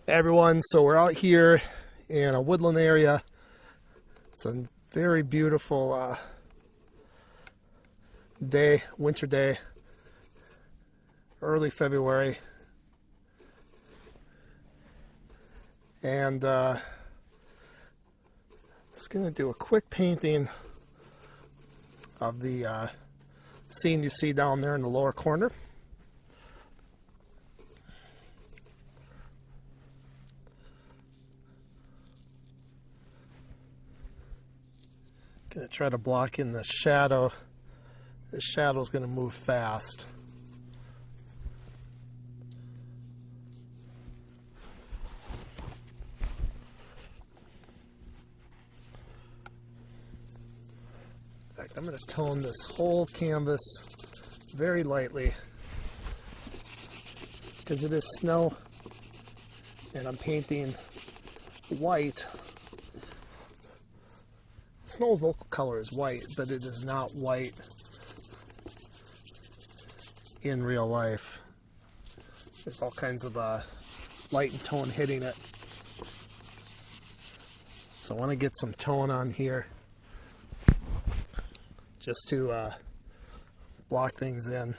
Hey everyone, so we're out here in a woodland area. It's a very beautiful day, winter day, early February. And just going to do a quick painting of the scene you see down there in the lower corner. Going to try to block in the shadow. The shadow is going to move fast. In fact, I'm going to tone this whole canvas very lightly because it is snow and I'm painting white. Snow's local color is white, but it is not white in real life. There's all kinds of light and tone hitting it. So I want to get some tone on here just to block things in.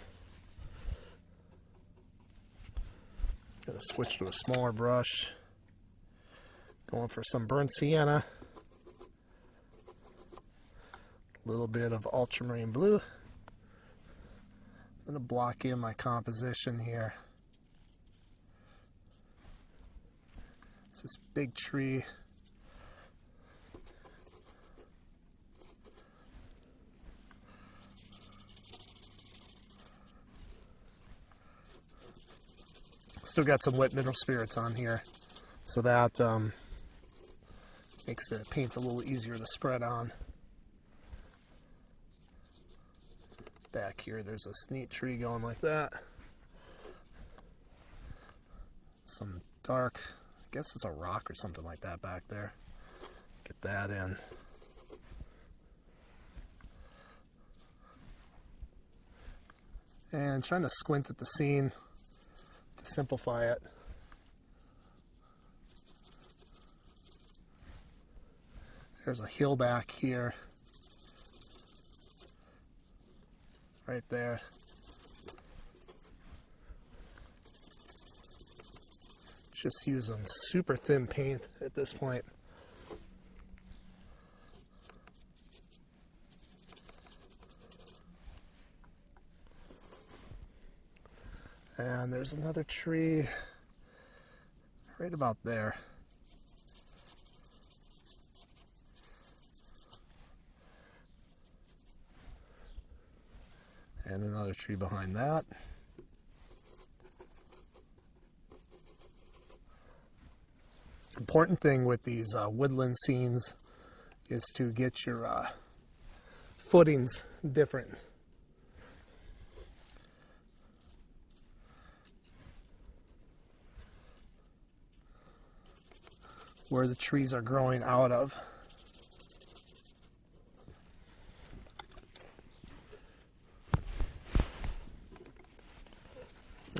Gonna switch to a smaller brush. Going for some burnt sienna. A little bit of ultramarine blue. I'm going to block in my composition here. It's this big tree. Still got some wet mineral spirits on here, so that makes the paint a little easier to spread on. Back here there's this neat tree going like that. Some dark, I guess it's a rock or something like that back there. Get that in. And trying to squint at the scene to simplify it. There's a hill back here. Right there. Just using super thin paint at this point. And there's another tree right about there. And another tree behind that. Important thing with these woodland scenes is to get your footings different. Where the trees are growing out of.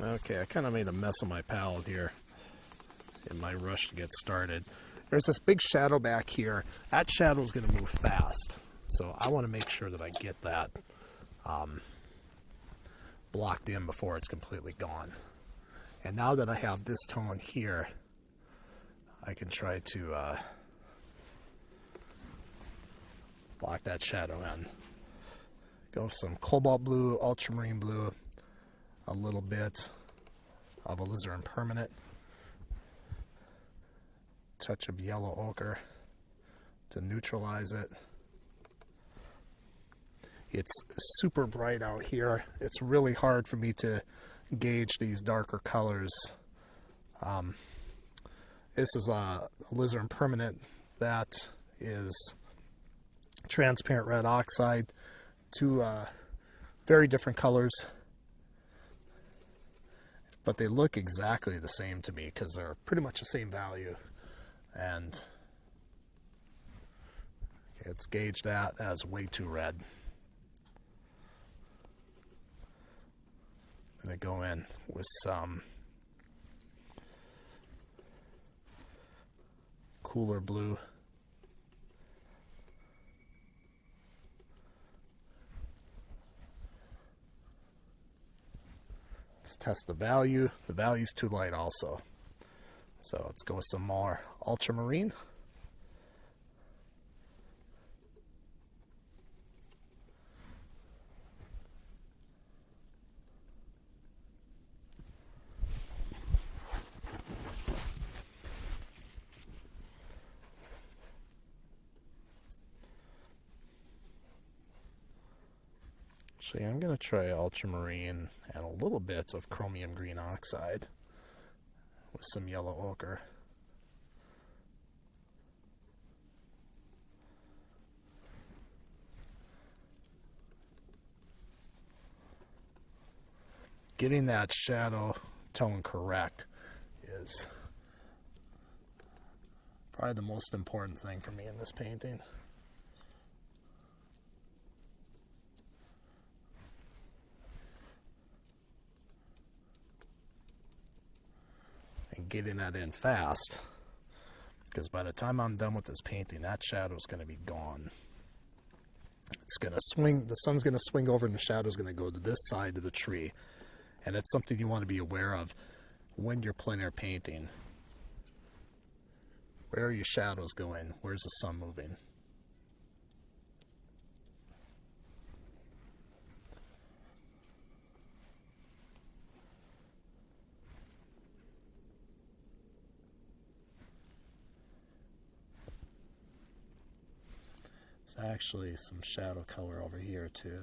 Okay, I kind of made a mess of my palette here in my rush to get started. There's this big shadow back here. That shadow is going to move fast, so I want to make sure that I get that blocked in before it's completely gone. And now that I have this tone here, I can try to block that shadow in. Go with some cobalt blue, ultramarine blue, a little bit of alizarin permanent, touch of yellow ochre to neutralize it. It's super bright out here. It's really hard for me to gauge these darker colors. This is a alizarin permanent that is transparent red oxide. Two very different colors, but they look exactly the same to me because they're pretty much the same value. And let's gauge that as way too red. I'm going to go in with some cooler blue. Let's test the value. The value's too light also. So let's go with some more ultramarine. Actually, I'm going to try ultramarine and a little bit of chromium green oxide with some yellow ochre. Getting that shadow tone correct is probably the most important thing for me in this painting. And getting that in fast, because by the time I'm done with this painting, that shadow is going to be gone. It's going to swing, the sun's going to swing over and the shadow is going to go to this side of the tree. And it's something you want to be aware of when you're plein air painting. Where are your shadows going? Where's the sun moving? There's actually some shadow color over here too.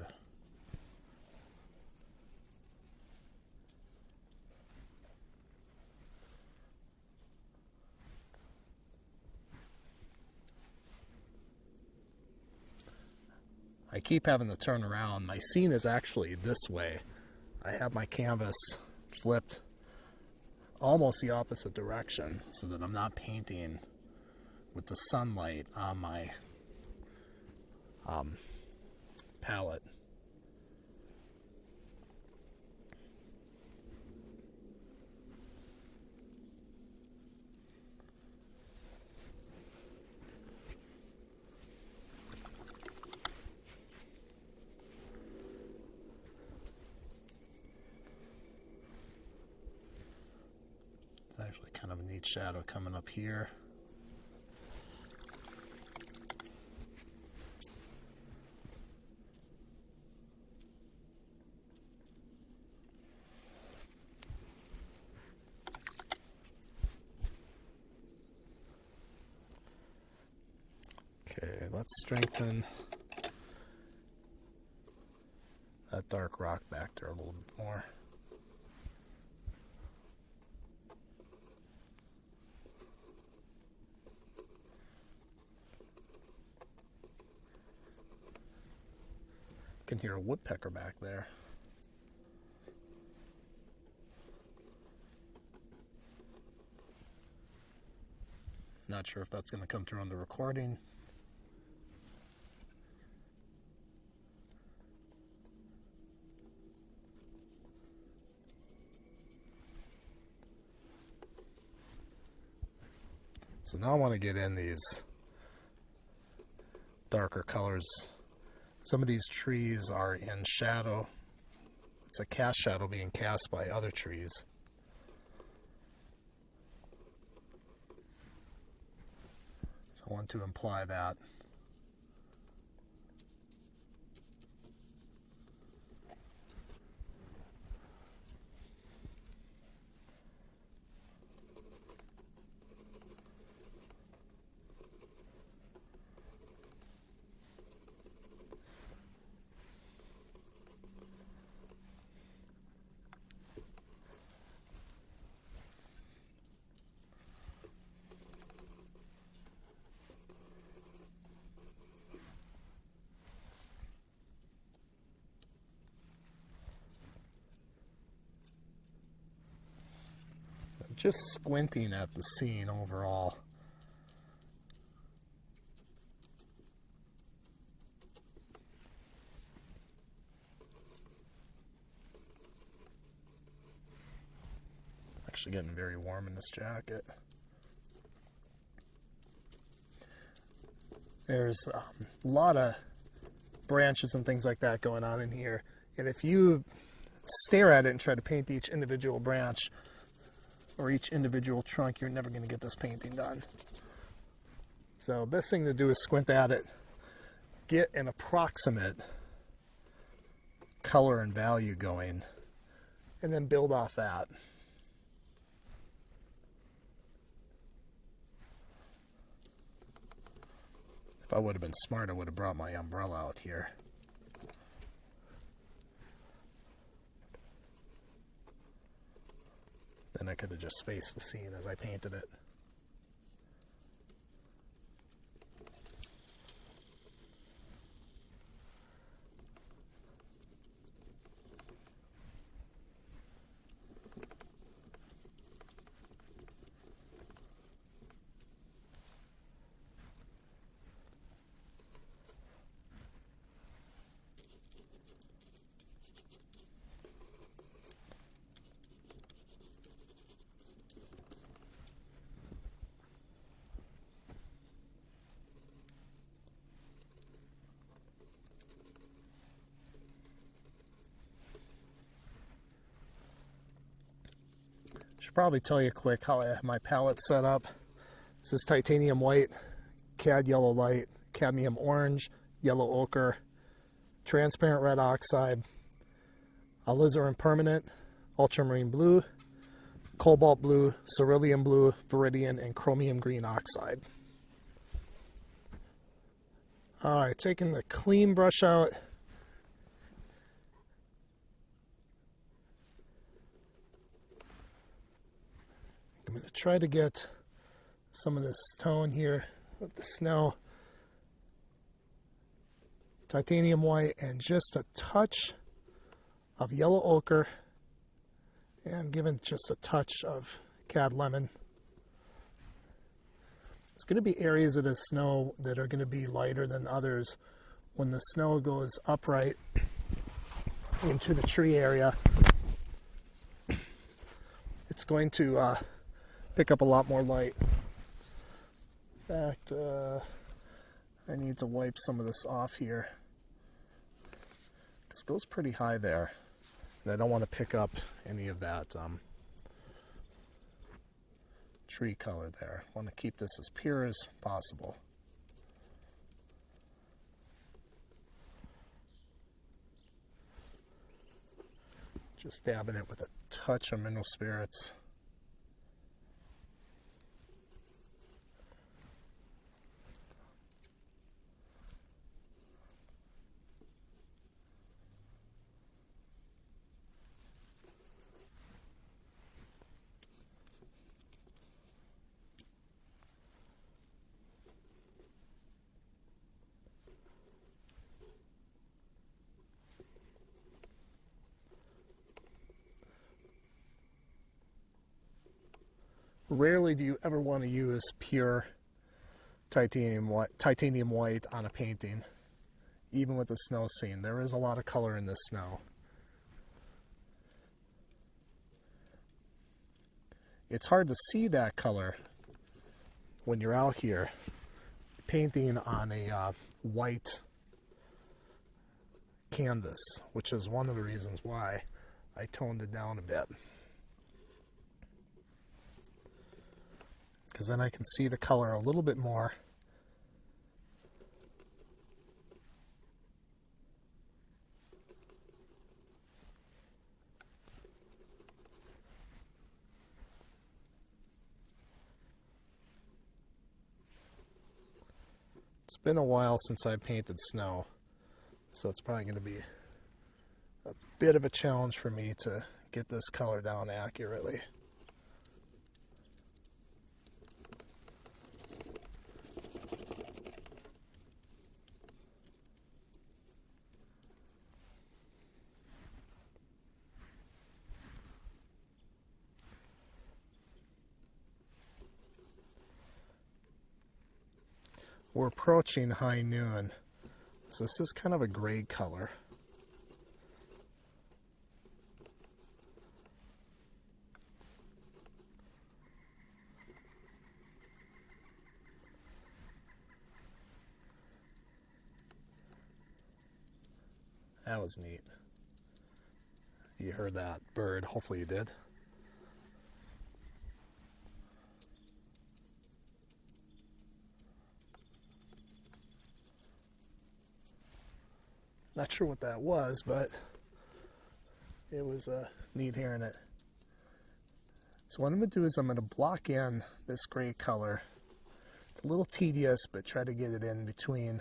I keep having to turn around. My scene is actually this way. I have my canvas flipped almost the opposite direction so that I'm not painting with the sunlight on my palette. It's actually kind of a neat shadow coming up here. Okay, let's strengthen that dark rock back there a little bit more. I can hear a woodpecker back there. Not sure if that's going to come through on the recording. So now I want to get in these darker colors. Some of these trees are in shadow. It's a cast shadow being cast by other trees. So I want to imply that. Just squinting at the scene overall. Actually getting very warm in this jacket. There's a lot of branches and things like that going on in here. And if you stare at it and try to paint each individual branch or each individual trunk, you're never going to get this painting done. So best thing to do is squint at it, get an approximate color and value going, and then build off that. If I would have been smart, I would have brought my umbrella out here. Then I could have just faced the scene as I painted it. Should probably tell you quick how I have my palette set up. This is titanium white, cad yellow light, cadmium orange, yellow ochre, transparent red oxide, alizarin permanent, ultramarine blue, cobalt blue, cerulean blue, viridian, and chromium green oxide. Alright, taking the clean brush out. I'm going to try to get some of this tone here with the snow. Titanium white and just a touch of yellow ochre, and giving just a touch of cad lemon. There's going to be areas of the snow that are going to be lighter than others. When the snow goes upright into the tree area, it's going to pick up a lot more light. In fact, I need to wipe some of this off here. This goes pretty high there, and I don't want to pick up any of that tree color there. I want to keep this as pure as possible. Just dabbing it with a touch of mineral spirits. Rarely do you ever want to use pure titanium white on a painting, even with the snow scene. There is a lot of color in the snow. It's hard to see that color when you're out here painting on a white canvas, which is one of the reasons why I toned it down a bit. Because then I can see the color a little bit more. It's been a while since I painted snow, so it's probably going to be a bit of a challenge for me to get this color down accurately. We're approaching high noon, so this is kind of a gray color. That was neat. You heard that bird. Hopefully you did. Not sure what that was, but it was neat hearing it. So what I'm going to do is I'm going to block in this gray color. It's a little tedious, but try to get it in between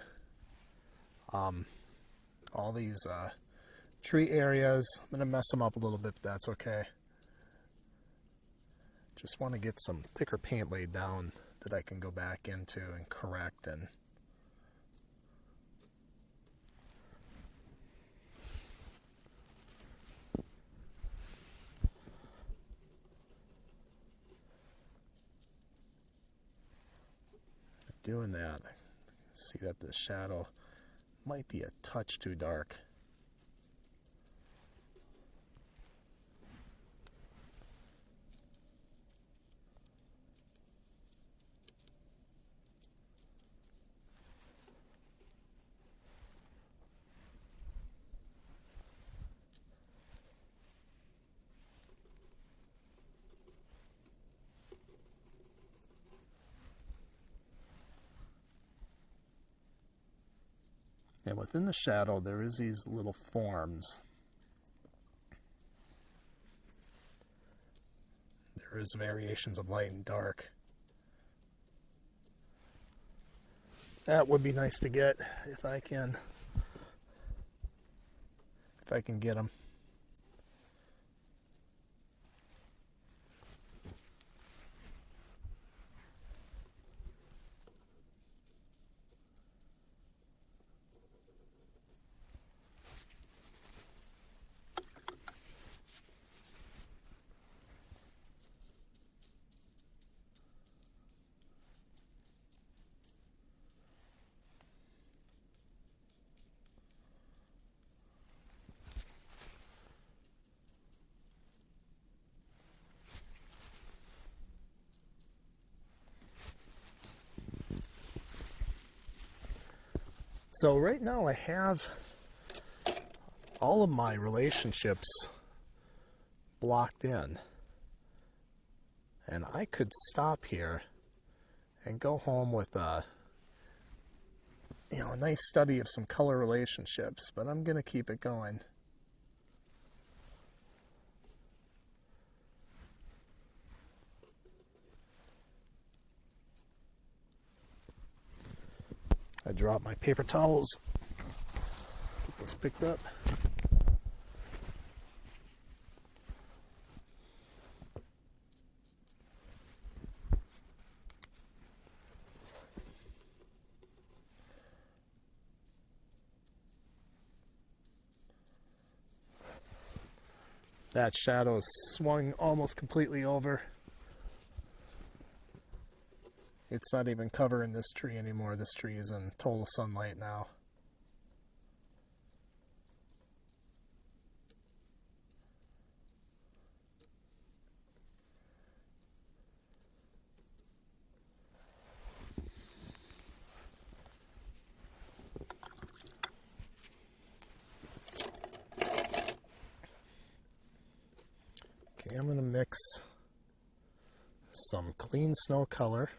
all these tree areas. I'm going to mess them up a little bit, but that's okay. Just want to get some thicker paint laid down that I can go back into and correct and doing that. See that the shadow might be a touch too dark. And within the shadow, there is these little forms. There is variations of light and dark. That would be nice to get if I can get them. So right now I have all of my relationships blocked in. And I could stop here and go home with a nice study of some color relationships, but I'm going to keep it going. I dropped my paper towels. Get this picked up. That shadow is swung almost completely over. It's not even covering this tree anymore. This tree is in total sunlight now. Okay, I'm going to mix some clean snow color,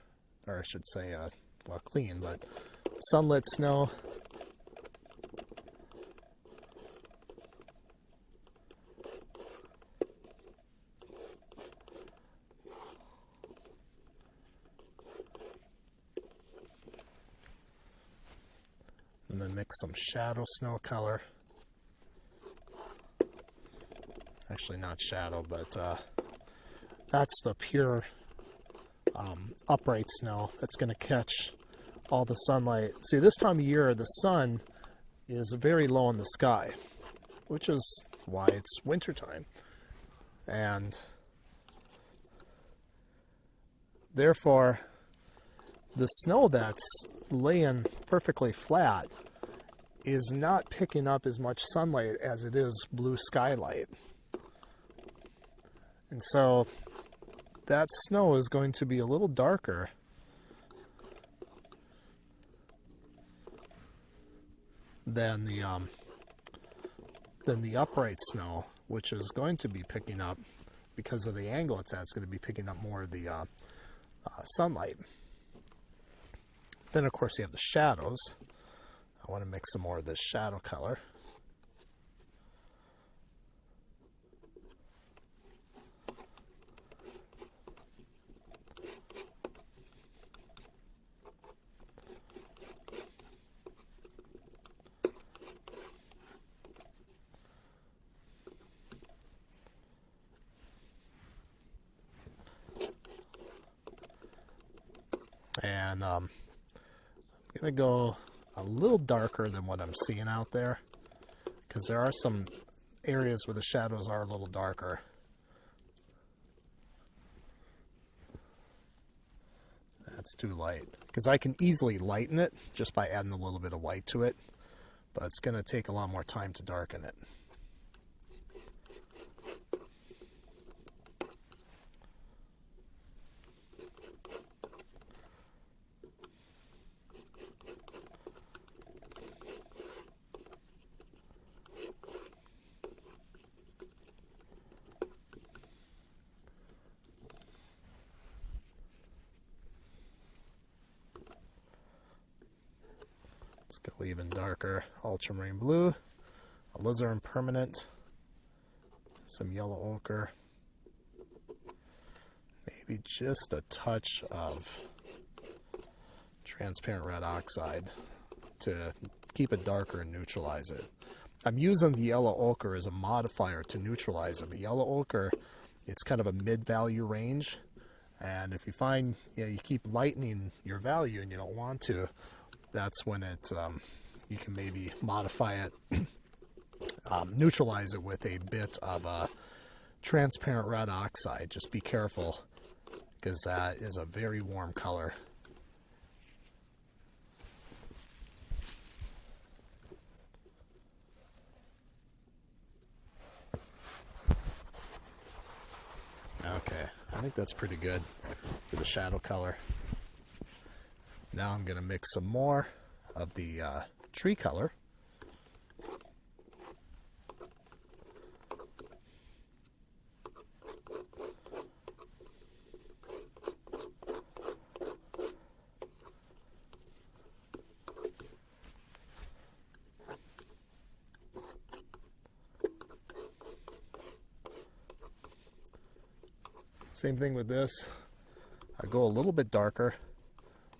or I should say, well, clean, but sunlit snow. And then mix some shadow snow color. Actually, not shadow, but that's the pure upright snow that's going to catch all the sunlight. See, this time of year, the sun is very low in the sky, which is why it's wintertime. And therefore, the snow that's laying perfectly flat is not picking up as much sunlight as it is blue skylight. And so that snow is going to be a little darker than then the upright snow, which is going to be picking up, because of the angle it's at, it's going to be picking up more of the sunlight. Then, of course, you have the shadows. I want to mix some more of this shadow color. And I'm going to go a little darker than what I'm seeing out there, because there are some areas where the shadows are a little darker. That's too light, because I can easily lighten it just by adding a little bit of white to it, but it's going to take a lot more time to darken it. Let's go even darker. Ultramarine blue, alizarin permanent, some yellow ochre, maybe just a touch of transparent red oxide to keep it darker and neutralize it. I'm using the yellow ochre as a modifier to neutralize it. But yellow ochre, it's kind of a mid-value range, and if you find you keep lightening your value and you don't want to, that's when it you can maybe modify it, neutralize it with a bit of a transparent red oxide. Just be careful, because that is a very warm color. Okay, I think that's pretty good for the shadow color. Now I'm going to mix some more of the tree color. Same thing with this. I go a little bit darker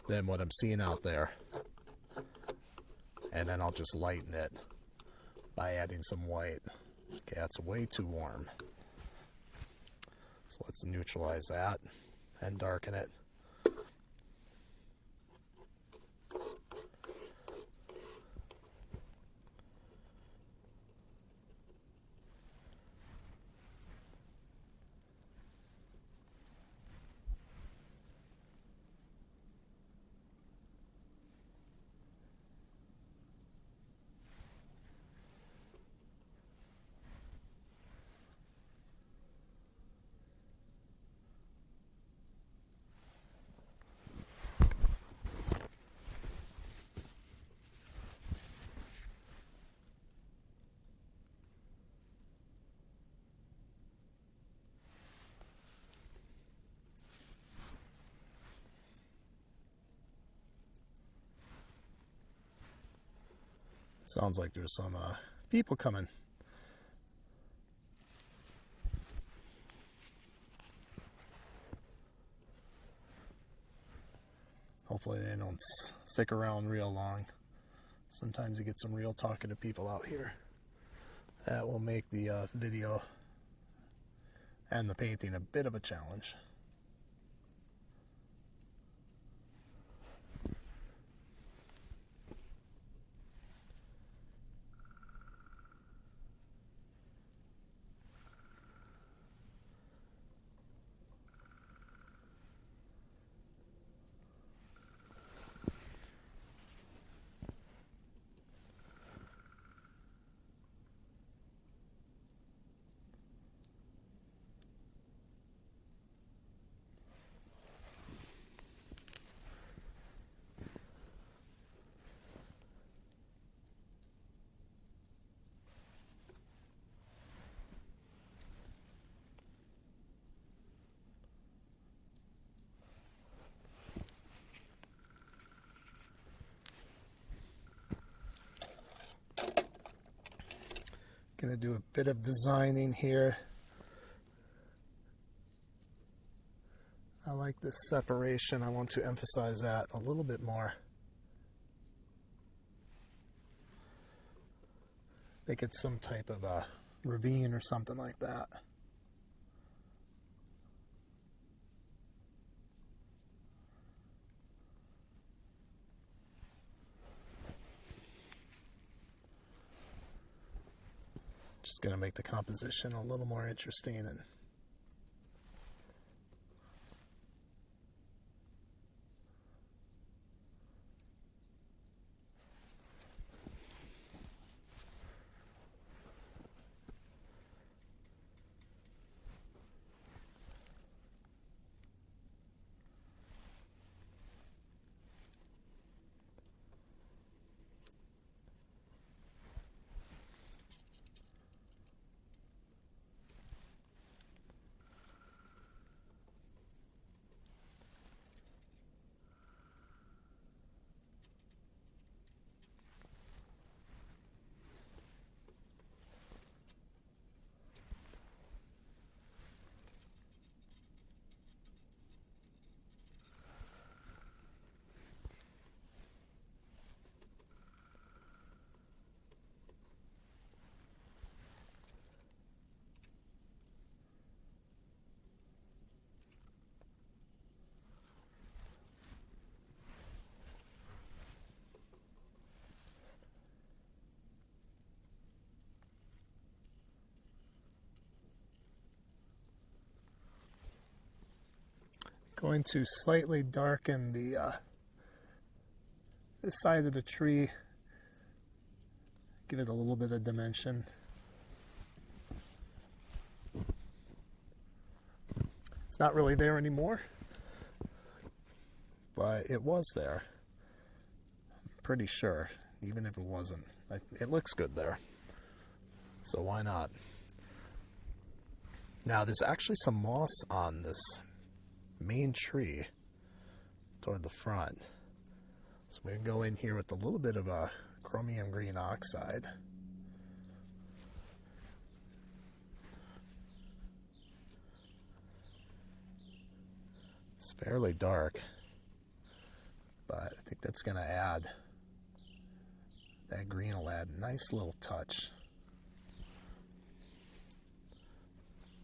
than what I'm seeing out there, and then I'll just lighten it by adding some white. Okay, that's way too warm, so let's neutralize that and darken it. Sounds like there's some people coming. Hopefully they don't stick around real long. Sometimes you get some real talkative people out here. That will make the video and the painting a bit of a challenge. going to do a bit of designing here. I like this separation. I want to emphasize that a little bit more. Make it some type of a ravine or something like that. Just going to make the composition a little more interesting and going to slightly darken the this side of the tree, give it a little bit of dimension. It's not really there anymore, but it was there. I'm pretty sure, even if it wasn't. It looks good there, so why not? Now there's actually some moss on this main tree toward the front, so I'm going to go in here with a little bit of a chromium green oxide. It's fairly dark, but I think that's going to add, that green will add a nice little touch.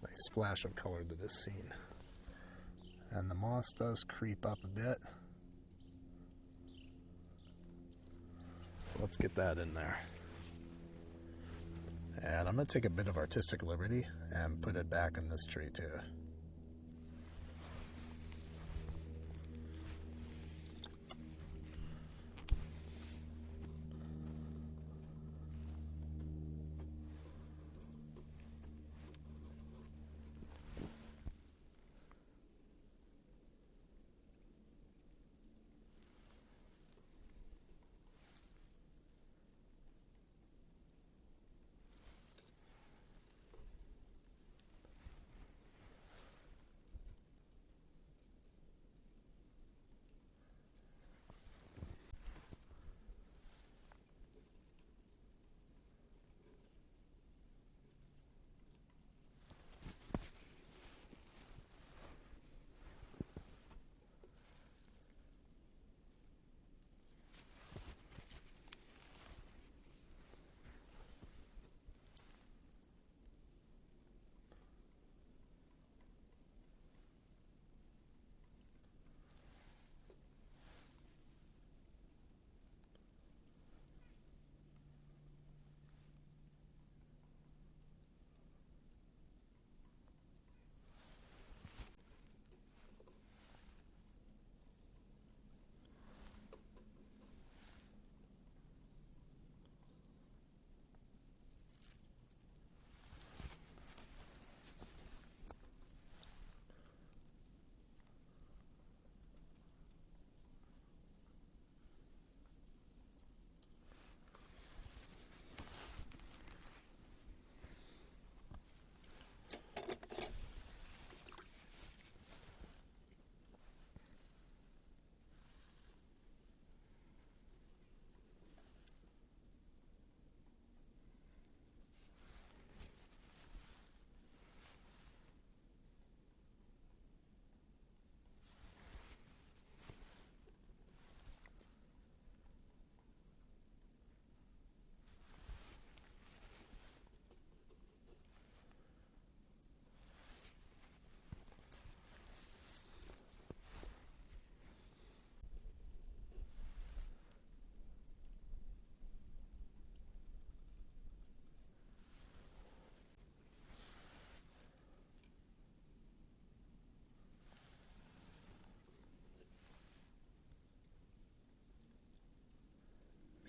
Nice splash of color to this scene. And the moss does creep up a bit. So let's get that in there. And I'm going to take a bit of artistic liberty and put it back in this tree too.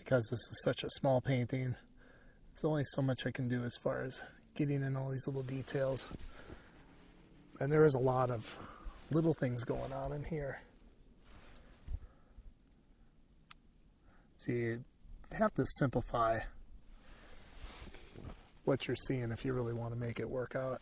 because this is such a small painting, there's only so much I can do as far as getting in all these little details. And there is a lot of little things going on in here. So you have to simplify what you're seeing if you really want to make it work out.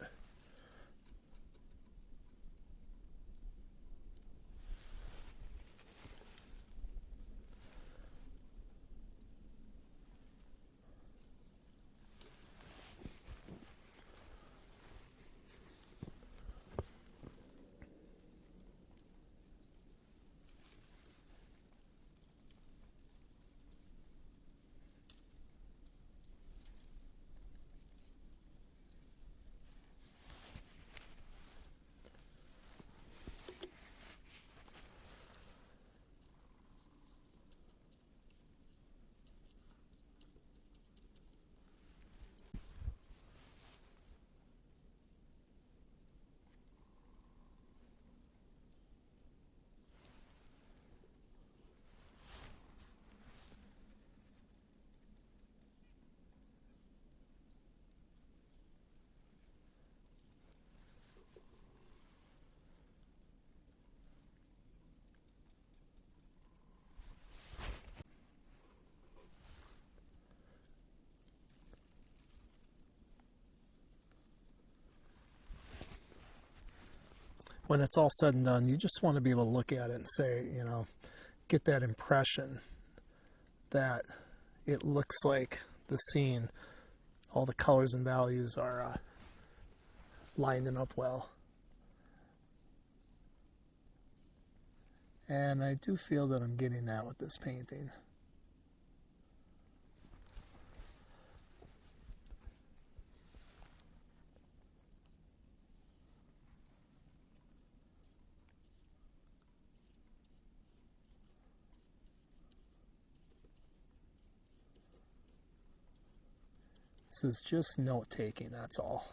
When it's all said and done, you just want to be able to look at it and say, you know, get that impression that it looks like the scene, all the colors and values are lining up well. And I do feel that I'm getting that with this painting. This is just note-taking, that's all.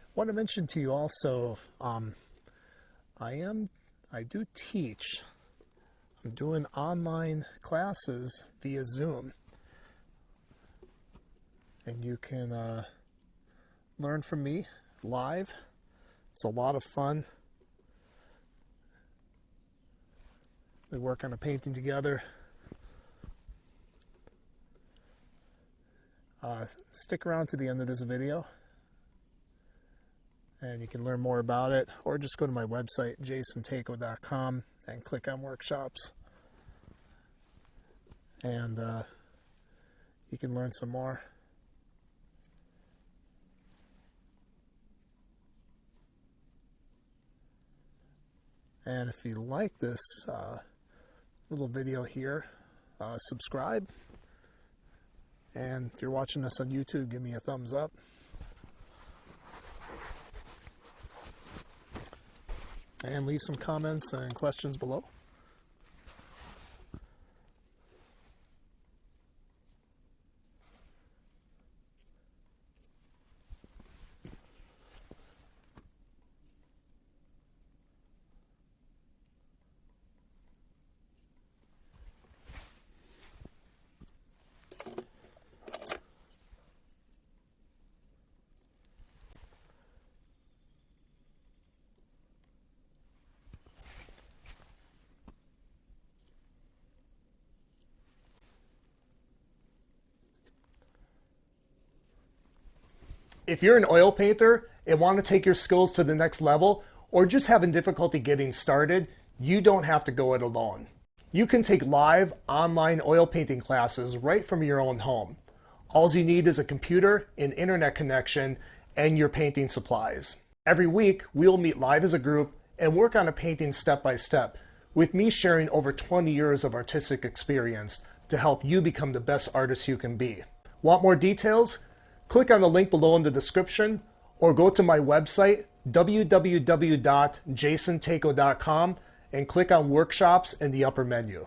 I want to mention to you also, I do teach. I'm doing online classes via Zoom, and you can learn from me live. It's a lot of fun. We work on a painting together. Stick around to the end of this video and you can learn more about it, or just go to my website jasontako.com and click on workshops, and you can learn some more. And if you like this little video here, subscribe. And if you're watching this on YouTube, give me a thumbs up. And leave some comments and questions below. If you're an oil painter and want to take your skills to the next level, or just having difficulty getting started, you don't have to go it alone. You can take live online oil painting classes right from your own home. All you need is a computer, an internet connection, and your painting supplies. Every week, we'll meet live as a group and work on a painting step by step, with me sharing over 20 years of artistic experience to help you become the best artist you can be. Want more details? Click on the link below in the description, or go to my website, www.jasontako.com, and click on workshops in the upper menu.